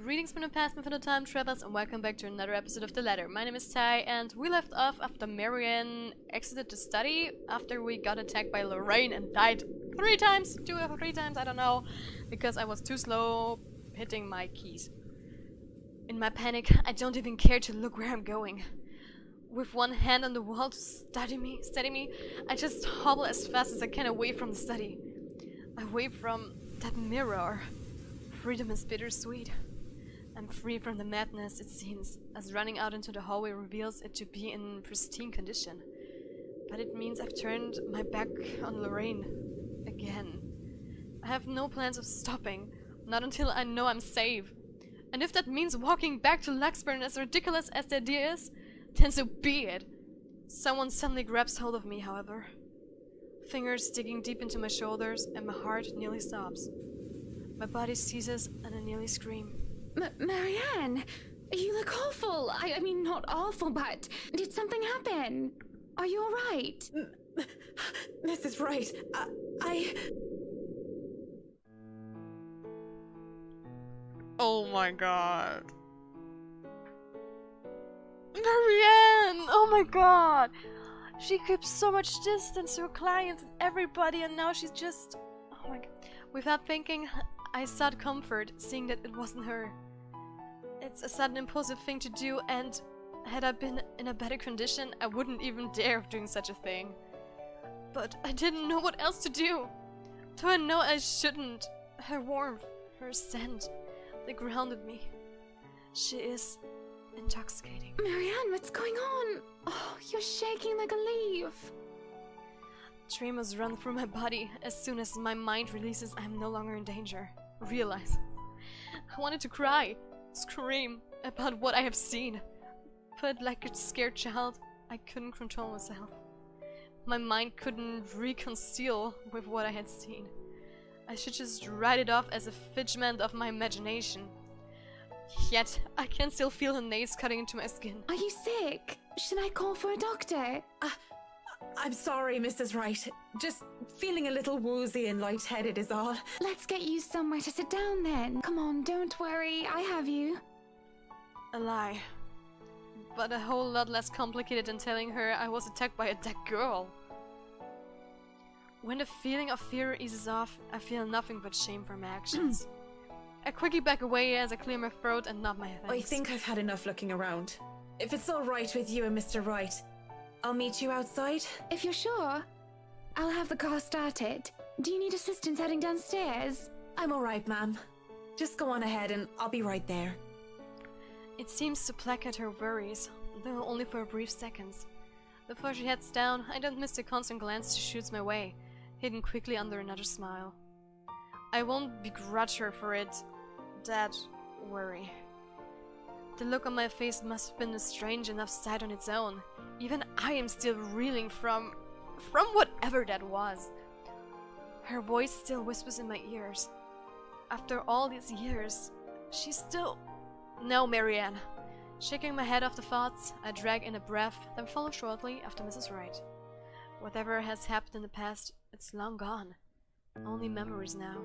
Greetings from the past, from the time travelers, and welcome back to another episode of The Ladder. My name is Ty, and we left off after Marianne exited the study after we got attacked by Lorraine and died 3 times, 2 or 3 times, I don't know, because I was too slow hitting my keys. In my panic, I don't even care to look where I'm going. With one hand on the wall to steady me, I just hobble as fast as I can away from the study. Away from that mirror. Freedom is bittersweet. I'm free from the madness, it seems, as running out into the hallway reveals it to be in pristine condition. But it means I've turned my back on Lorraine. Again. I have no plans of stopping, not until I know I'm safe. And if that means walking back to Luxburn, as ridiculous as the idea is, then so be it. Someone suddenly grabs hold of me, however. Fingers digging deep into my shoulders, and my heart nearly stops. My body seizes, and I nearly scream. Marianne, you look awful. I mean, not awful, but did something happen? Are you alright? Mrs. Wright, I... Oh my god. Marianne! Oh my god! She keeps so much distance to her clients and everybody, and now she's just... Oh my god. Without thinking, I sought comfort, seeing that it wasn't her. It's a sudden impulsive thing to do, and had I been in a better condition, I wouldn't even dare of doing such a thing. But I didn't know what else to do. Though I know I shouldn't. Her warmth, her scent, they grounded me. She is intoxicating. Marianne, what's going on? Oh, you're shaking like a leaf. Tremors run through my body. As soon as my mind releases, I am no longer in danger. Realize. I wanted to cry, scream about what I have seen. But like a scared child, I couldn't control myself. My mind couldn't reconcile with what I had seen. I should just write it off as a figment of my imagination. Yet, I can still feel her nails cutting into my skin. Are you sick? Should I call for a doctor? I'm sorry, Mrs. Wright. Just feeling a little woozy and lightheaded is all. Let's get you somewhere to sit down then. Come on, don't worry, I have you. A lie. But a whole lot less complicated than telling her I was attacked by a dead girl. When the feeling of fear eases off, I feel nothing but shame for my actions. I quickly back away as I clear my throat and nod my head. I think I've had enough looking around. If it's all right with you and Mr. Wright, I'll meet you outside. If you're sure, I'll have the car started. Do you need assistance heading downstairs? I'm all right, ma'am. Just go on ahead and I'll be right there. It seems to placate her worries, though only for a brief seconds. Before she heads down, I don't miss the constant glance she shoots my way, hidden quickly under another smile. I won't begrudge her for it, that worry. The look on my face must have been a strange enough sight on its own. Even I am still reeling from whatever that was. Her voice still whispers in my ears. After all these years, she's still... No, Marianne. Shaking my head off the thoughts, I drag in a breath, then follow shortly after Mrs. Wright. Whatever has happened in the past, it's long gone. Only memories now.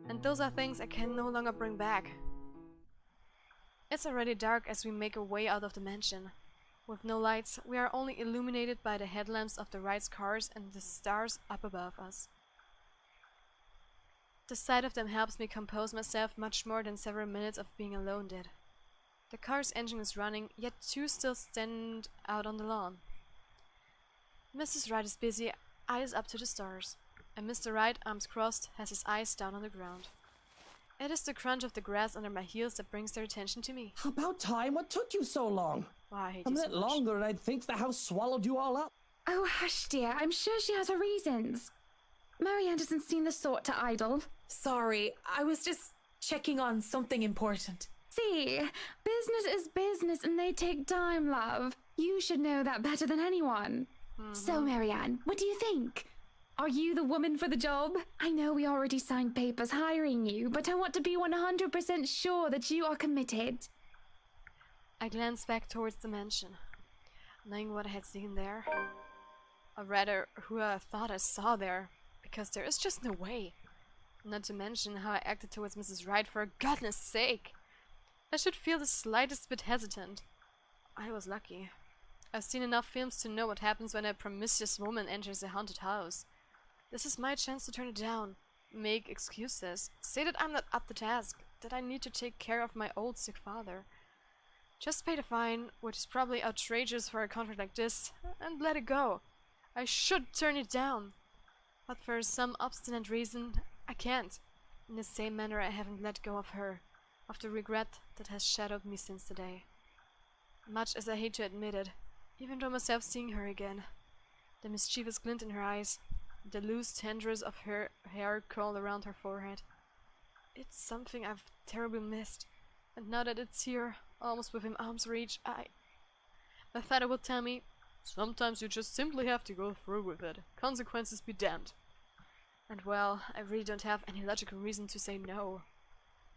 And those are things I can no longer bring back. It's already dark as we make our way out of the mansion. With no lights, we are only illuminated by the headlamps of the Wright's cars and the stars up above us. The sight of them helps me compose myself much more than several minutes of being alone did. The car's engine is running, yet 2 still stand out on the lawn. Mrs. Wright is busy, eyes up to the stars, and Mr. Wright, arms crossed, has his eyes down on the ground. It is the crunch of the grass under my heels that brings their attention to me. About time, what took you so long? Why, I hate A you so minute much. longer and I'd think the house swallowed you all up. Oh, hush, dear. I'm sure she has her reasons. Marianne doesn't seem the sort to idle. Sorry, I was just checking on something important. See, business is business and they take time, love. You should know that better than anyone. So, Marianne, what do you think? Are you the woman for the job? I know we already signed papers hiring you, but I want to be 100% sure that you are committed. I glanced back towards the mansion, knowing what I had seen there. Or rather, who I thought I saw there, because there is just no way. Not to mention how I acted towards Mrs. Wright, for goodness sake. I should feel the slightest bit hesitant. I was lucky. I've seen enough films to know what happens when a promiscuous woman enters a haunted house. This is my chance to turn it down. Make excuses. Say that I'm not up to task. That I need to take care of my old sick father. Just pay the fine, which is probably outrageous for a contract like this, and let it go. I should turn it down. But for some obstinate reason, I can't. In the same manner I haven't let go of her, of the regret that has shadowed me since the day. Much as I hate to admit it, even though myself seeing her again, the mischievous glint in her eyes, the loose tendrils of her hair curled around her forehead. It's something I've terribly missed, and now that it's here, almost within arm's reach, my father will tell me, sometimes you just simply have to go through with it. Consequences be damned. And well, I really don't have any logical reason to say no.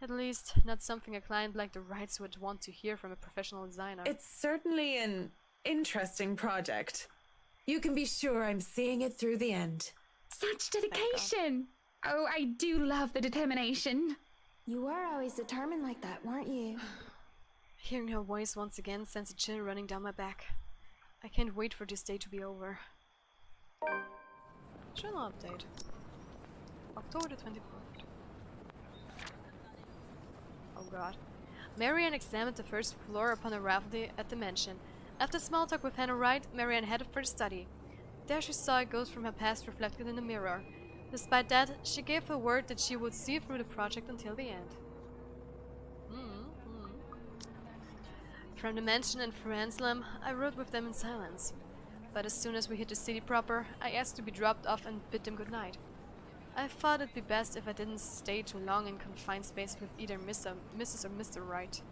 At least, not something a client like the Wrights would want to hear from a professional designer. It's certainly an interesting project. You can be sure I'm seeing it through the end. Such dedication! Oh, I do love the determination. You were always determined like that, weren't you? Hearing her voice once again sends a chill running down my back. I can't wait for this day to be over. Journal update. October the 24th. Oh god. Marianne examined the first floor upon arrival at the mansion. After small talk with Hannah Wright, Marianne headed for the study. There she saw a ghost from her past reflected in the mirror. Despite that, she gave her word that she would see through the project until the end. From the mansion and through Anselm, I rode with them in silence. But as soon as we hit the city proper, I asked to be dropped off and bid them goodnight. I thought it'd be best if I didn't stay too long in confined space with either Mrs. or Mr. Wright.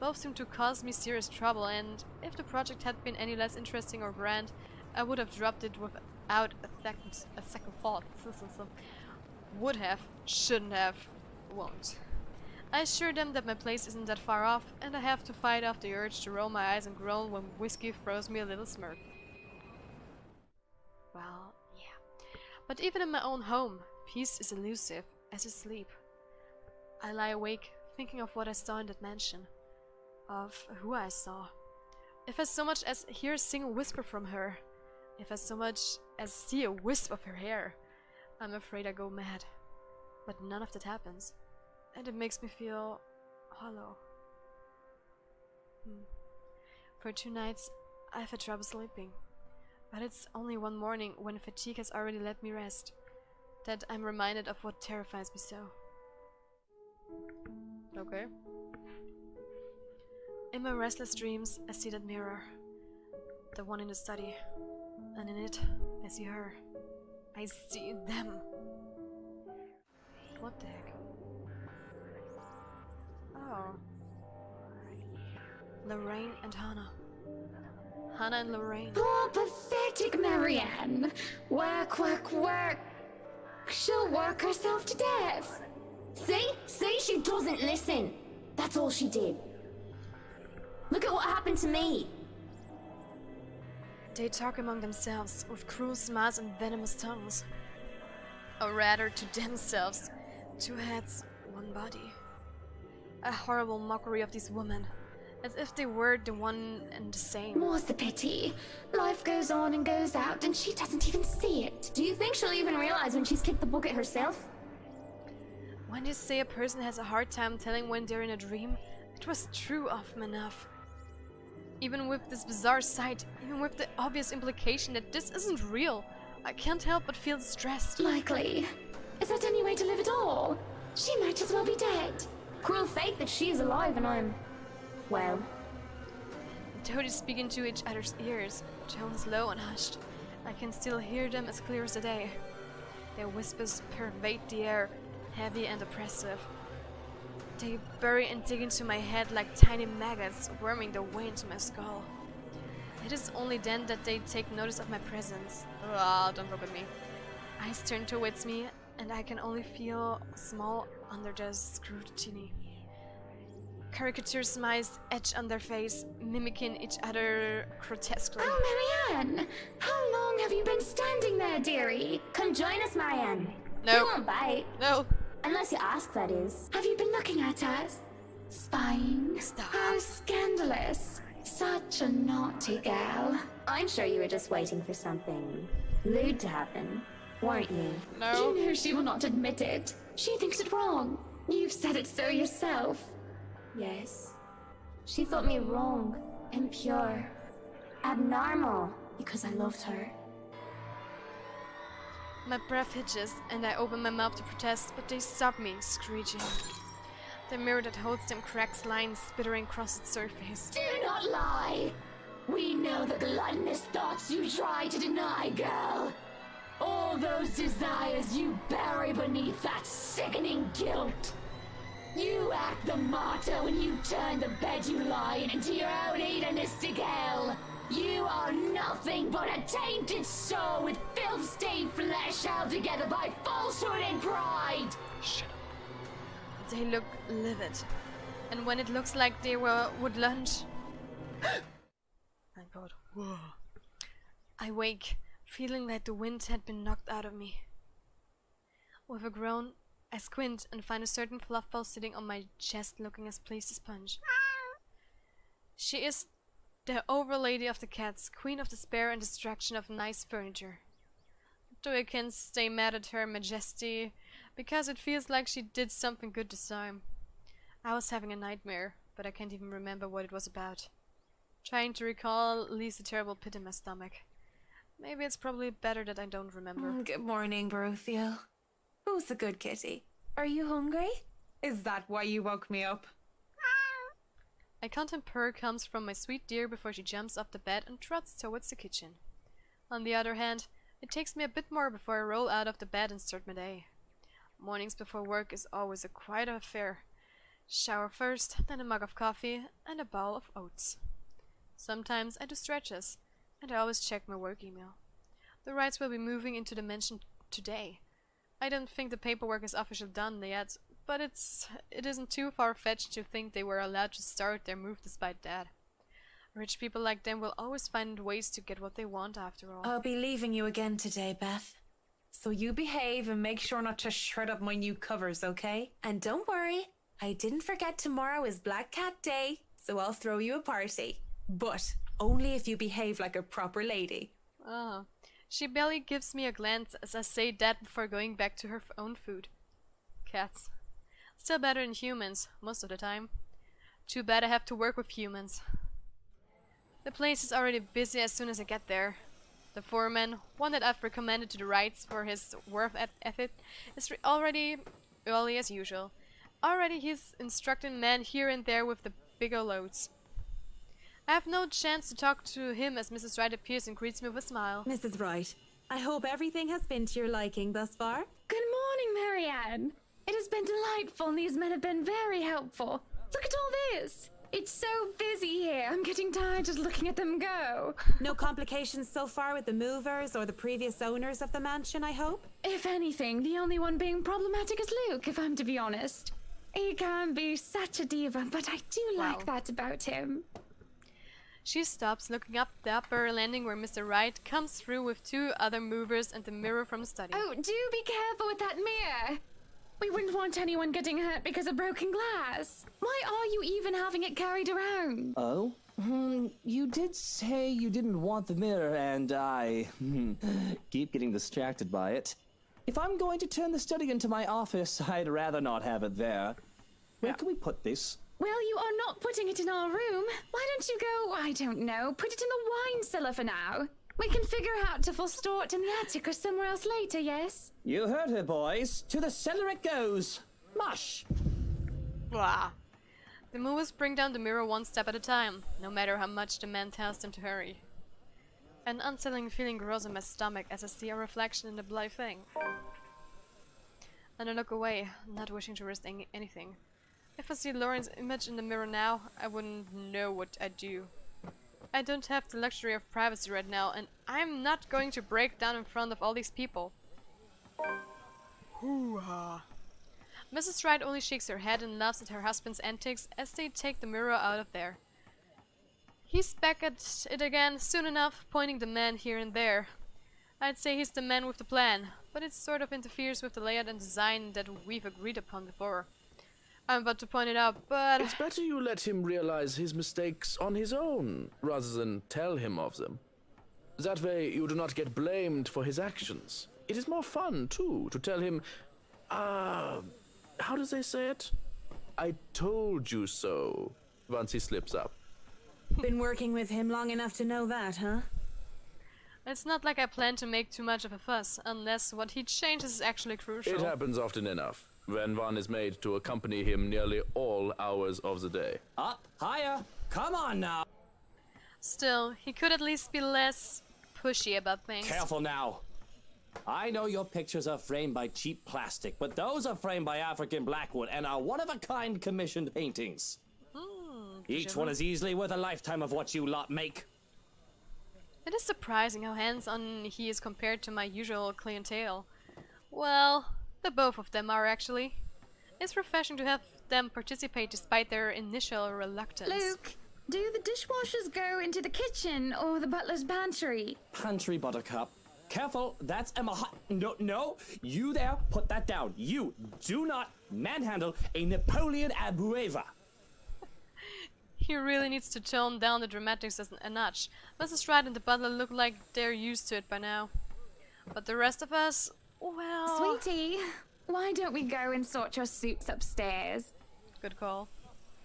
Both seemed to cause me serious trouble, and if the project had been any less interesting or grand, I would have dropped it without a second thought. Would have, shouldn't have, won't. I assured them that my place isn't that far off, and I have to fight off the urge to roll my eyes and groan when whiskey throws me a little smirk. Well, yeah. But even in my own home, peace is elusive, as is sleep. I lie awake, thinking of what I saw in that mansion. Of who I saw. If I so much as hear a single whisper from her, if I so much as see a wisp of her hair, I'm afraid I go mad. But none of that happens. And it makes me feel hollow. For 2 nights, I've had trouble sleeping. But it's only one morning, when fatigue has already let me rest, that I'm reminded of what terrifies me so. Okay. In my restless dreams, I see that mirror. The one in the study. And in it, I see her. I see them. What the heck? Oh. Lorraine and Hannah. Hannah and Lorraine. Poor pathetic Marianne. Work, work, work. She'll work herself to death. See, she doesn't listen. That's all she did. Look at what happened to me. They talk among themselves, with cruel smiles and venomous tongues. Or rather, to themselves. 2 heads, 1 body. A horrible mockery of these women, as if they were the one and the same. More's the pity. Life goes on and goes out, and she doesn't even see it. Do you think she'll even realize when she's kicked the bucket herself? When they say a person has a hard time telling when they're in a dream, it was true often enough. Even with this bizarre sight, even with the obvious implication that this isn't real, I can't help but feel distressed. Likely. Is that any way to live at all? She might as well be dead. Cruel fate that she's alive and I'm... well... Though they speak into each other's ears, tones low and hushed, I can still hear them as clear as the day. Their whispers pervade the air, heavy and oppressive. They bury and dig into my head like tiny maggots, worming their way into my skull. It is only then that they take notice of my presence. Ah, don't look at me. Eyes turn towards me, and I can only feel small under their scrutiny. Caricature smiles etch on their face, mimicking each other grotesquely. Oh, Marianne! How long have you been standing there, dearie? Come join us, Marianne. No. We won't bite. No. Unless you ask, that is. Have you been looking at us? Spying? How scandalous. Such a naughty girl. I'm sure you were just waiting for something lewd to happen, weren't you? No. You know she will not admit it. She thinks it wrong. You've said it so yourself. Yes. She thought me wrong, impure, abnormal, because I loved her. My breath hitches, and I open my mouth to protest, but they stop me, screeching. The mirror that holds them cracks lines spittering across its surface. Do not lie! We know the gluttonous thoughts you try to deny, girl. All those desires you bury beneath that sickening guilt. You act the martyr when you turn the bed you lie in into your own hedonistic hell. You are nothing but a tainted soul with filth-stained flesh held together by falsehood and pride. Shut up. They look livid, and when it looks like they would lunge... My god. Whoa. I wake, feeling like the wind had been knocked out of me. With a groan, I squint and find a certain fluff ball sitting on my chest looking as pleased as Punch. She is the overlady of the cats, queen of despair and destruction of nice furniture. Though I can stay mad at her majesty, because it feels like she did something good this time. I was having a nightmare, but I can't even remember what it was about. Trying to recall leaves a terrible pit in my stomach. Maybe it's probably better that I don't remember. Good morning, Baruthiel. Who's the good kitty? Are you hungry? Is that why you woke me up? A content purr comes from my sweet dear before she jumps off the bed and trots towards the kitchen. On the other hand, it takes me a bit more before I roll out of the bed and start my day. Mornings before work is always a quiet affair. Shower first, then a mug of coffee and a bowl of oats. Sometimes I do stretches, and I always check my work email. The rights will be moving into the mansion today. I don't think the paperwork is officially done yet, but it isn't too far-fetched to think they were allowed to start their move despite that. Rich people like them will always find ways to get what they want after all. I'll be leaving you again today, Beth. So you behave and make sure not to shred up my new covers, okay? And don't worry, I didn't forget tomorrow is Black Cat Day, so I'll throw you a party. But only if you behave like a proper lady. Ah. She barely gives me a glance as I say that before going back to her own food. Cats. Still better than humans, most of the time. Too bad I have to work with humans. The place is already busy as soon as I get there. The foreman, one that I've recommended to the rights for his work ethic, is already early as usual. Already he's instructing men here and there with the bigger loads. I have no chance to talk to him as Mrs. Wright appears and greets me with a smile. Mrs. Wright, I hope everything has been to your liking thus far. Good morning, Marianne. It has been delightful and these men have been very helpful. Look at all this. It's so busy here. I'm getting tired just looking at them go. No complications so far with the movers or the previous owners of the mansion, I hope? If anything, the only one being problematic is Luke, if I'm to be honest. He can be such a diva, but I do like that about him. She stops, looking up the upper landing where Mr. Wright comes through with two other movers and the mirror from the study. Oh, do be careful with that mirror. We wouldn't want anyone getting hurt because of broken glass. Why are you even having it carried around? Oh? You did say you didn't want the mirror, and I keep getting distracted by it. If I'm going to turn the study into my office, I'd rather not have it there. Where can we put this? Well, you are not putting it in our room. Why don't you go, I don't know, put it in the wine cellar for now? We can figure out to store it in the attic or somewhere else later, yes? You heard her, boys. To the cellar it goes. Mush! Blah. The movers bring down the mirror one step at a time, no matter how much the man tells them to hurry. An unsettling feeling grows in my stomach as I see a reflection in the bloody thing. And I look away, not wishing to risk anything. If I see Lauren's image in the mirror now, I wouldn't know what I'd do. I don't have the luxury of privacy right now, and I'm not going to break down in front of all these people. Hoo-ha. Mrs. Wright only shakes her head and laughs at her husband's antics as they take the mirror out of there. He's back at it again soon enough, pointing the man here and there. I'd say he's the man with the plan, but it sort of interferes with the layout and design that we've agreed upon before. I'm about to point it out, but It's better you let him realize his mistakes on his own, rather than tell him of them. That way you do not get blamed for his actions. It is more fun, too, to tell him, how do they say it? I told you so, once he slips up. Been working with him long enough to know that, huh? it's not like I plan to make too much of a fuss, unless what he changes is actually crucial. It happens often enough, when one is made to accompany him nearly all hours of the day. Up, higher. Come on now. Still, he could at least be less pushy about things. Careful now. I know your pictures are framed by cheap plastic, but those are framed by African blackwood and are one-of-a-kind commissioned paintings. Each one is easily worth a lifetime of what you lot make. It is surprising how hands-on he is compared to my usual clientele. Well, the both of them are actually. It's refreshing to have them participate despite their initial reluctance. Luke, do the dishwashers go into the kitchen or the butler's pantry? Pantry, Buttercup. Careful, that's Emma. No, you there, put that down. You do not manhandle a Napoleon Abueva. He really needs to tone down the dramatics a notch. Mrs. Wright and the butler look like they're used to it by now. But the rest of us, well... Sweetie, why don't we go and sort your suits upstairs? Good call.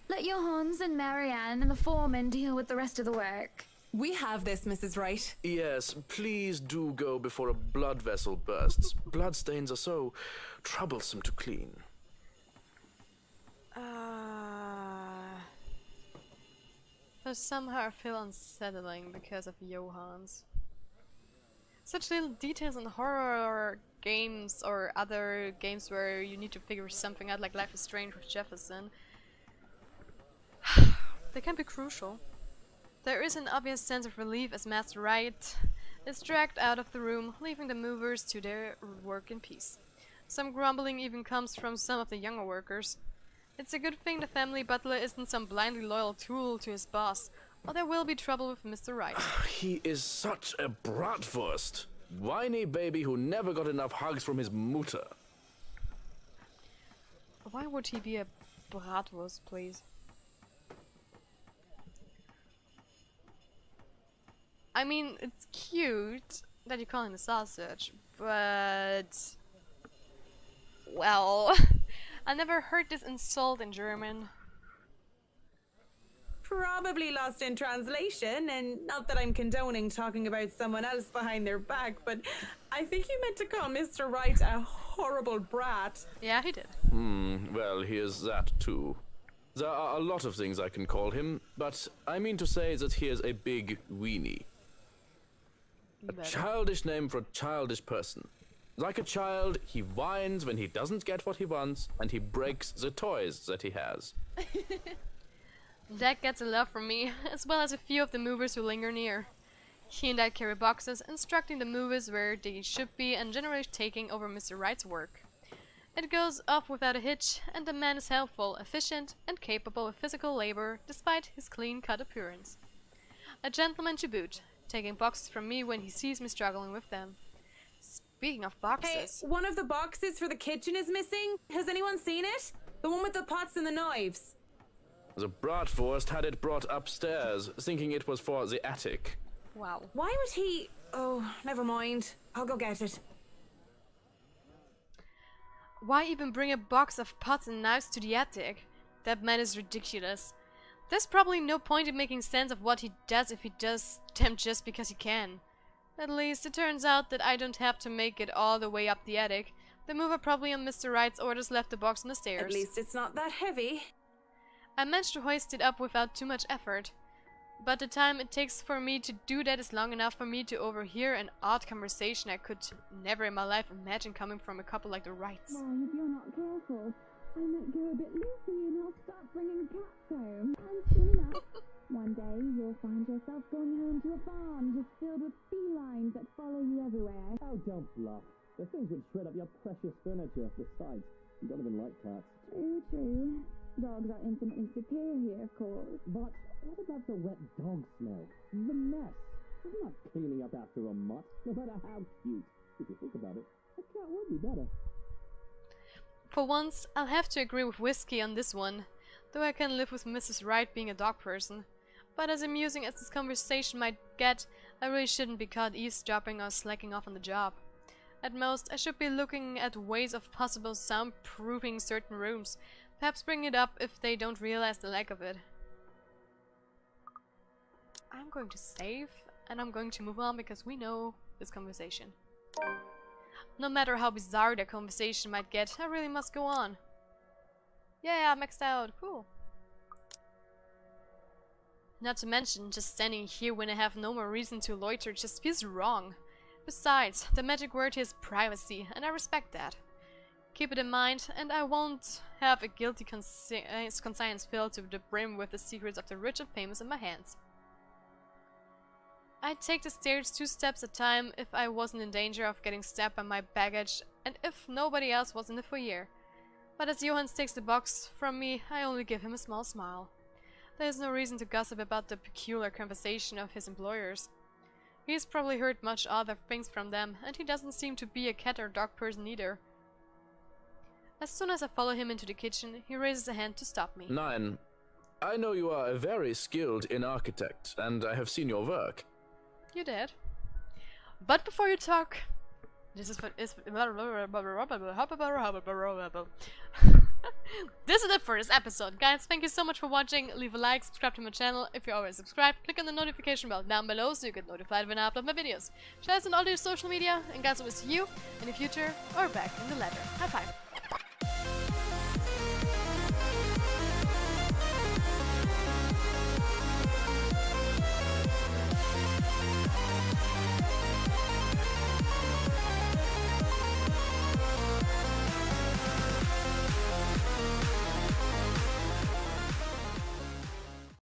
Let your Hans and Marianne and the foreman deal with the rest of the work. We have this, Mrs. Wright. Yes, please do go before a blood vessel bursts. Bloodstains are so troublesome to clean. But somehow I feel unsettling because of Johans. Such little details in horror games or other games where you need to figure something out, like Life is Strange with Jefferson. They can be crucial. There is an obvious sense of relief as Master Wright is dragged out of the room, leaving the movers to their work in peace. Some grumbling even comes from some of the younger workers. It's a good thing the family butler isn't some blindly loyal tool to his boss, or there will be trouble with Mr. Wright. He is such a bratwurst. Whiny baby who never got enough hugs from his mutter. Why would he be a bratwurst, please? I mean, it's cute that you call him a sausage, but... well... I never heard this insult in German. Probably lost in translation, and not that I'm condoning talking about someone else behind their back, but I think you meant to call Mr. Wright a horrible brat. Yeah, he did. Well, he is that too. There are a lot of things I can call him, but I mean to say that he is a big weenie. A childish name for a childish person. Like a child, he whines when he doesn't get what he wants, and he breaks the toys that he has. That gets a love from me, as well as a few of the movers who linger near. He and I carry boxes, instructing the movers where they should be and generally taking over Mr. Wright's work. It goes off without a hitch, and the man is helpful, efficient, and capable of physical labor, despite his clean-cut appearance. A gentleman to boot, taking boxes from me when he sees me struggling with them. Speaking of boxes... Hey, one of the boxes for the kitchen is missing. Has anyone seen it? The one with the pots and the knives. The bratwurst had it brought upstairs, thinking it was for the attic. Wow. Why would he... Oh, never mind. I'll go get it. Why even bring a box of pots and knives to the attic? That man is ridiculous. There's probably no point in making sense of what he does if he does them just because he can. At least it turns out that I don't have to make it all the way up the attic. The mover probably on Mr. Wright's orders left the box on the stairs. At least it's not that heavy. I managed to hoist it up without too much effort. But the time it takes for me to do that is long enough for me to overhear an odd conversation I could never in my life imagine coming from a couple like the Wrights. Mom, if you're not careful, I might go a bit loopy and I'll start bringing cats home. And soon enough, one day you'll find yourself going home to a farm just filled with felines that follow you everywhere. Oh, don't bluff. The things would shred up your precious furniture. Besides, you don't even like cats. True. Dogs are infinitely superior, of course. But what about the wet dog smell? The mess. I'm not cleaning up after a mutt, no matter how cute. If you think about it, a cat would be better. For once, I'll have to agree with Whiskey on this one, though I can live with Mrs. Wright being a dog person. But as amusing as this conversation might get, I really shouldn't be caught eavesdropping or slacking off on the job. At most, I should be looking at ways of possible soundproofing certain rooms, perhaps bring it up if they don't realize the lack of it. I'm going to save, and I'm going to move on because we know this conversation. No matter how bizarre that conversation might get, I really must go on. Yeah, I'm maxed out. Cool. Not to mention, just standing here when I have no more reason to loiter just feels wrong. Besides, the magic word here is privacy, and I respect that. Keep it in mind, and I won't have a guilty conscience filled to the brim with the secrets of the rich and famous in my hands. I'd take the stairs 2 steps at a time if I wasn't in danger of getting stabbed by my baggage, and if nobody else was in the foyer. But as Johannes takes the box from me, I only give him a small smile. There is no reason to gossip about the peculiar conversation of his employers. He's probably heard much other things from them, and he doesn't seem to be a cat or dog person either. As soon as I follow him into the kitchen, he raises a hand to stop me. Nein, I know you are a very skilled architect, and I have seen your work. You did. But before you talk, this is this is it for this episode, guys. Thank you so much for watching. Leave a like, subscribe to my channel if you're already subscribed. Click on the notification bell down below so you get notified when I upload my videos. Share us on all your social media, and guys, I will see you in the future or back in the ladder. High five.